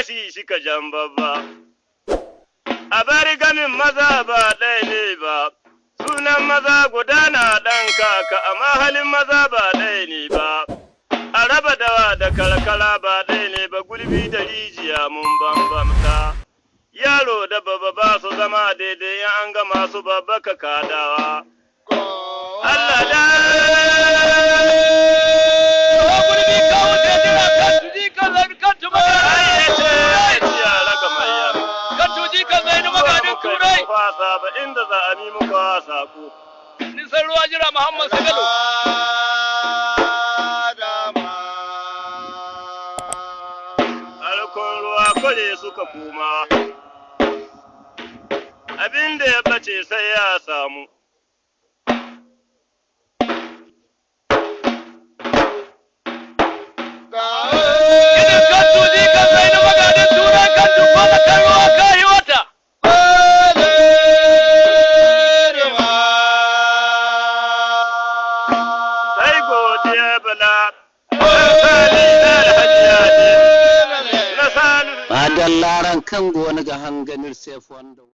si shi ka jambaba. A bari gamin maza ba ɗaya ne ba, sunan maza gudana ɗan kaka, amma halin maza ba ɗaya ne ba. A raba dawa da karkara ba ɗaya ne ba, gulbi da rijiya mun bambamta. Yaro da baba ba su zama daidai in an gama su babba ka kadawa. Allah da gulbi kawo da jira kan tuji kan zai kan tuma yara ga mayar. kan tuji kan zai ni maganin turai. Fasa ba inda za a mi muku wasa ku. Nisan ruwa jira Muhammad Sagalo. Harkon ruwa kwale suka koma. Abin da ya bace sai ya samu. Gidan kan tuji kan zai ni maganin turai kan tuko da kan ruwa kayi wata. Sai godiya bala. Sani da hajiya ne. Na sani. Ba dan laran kan gona ga hanganir sai wanda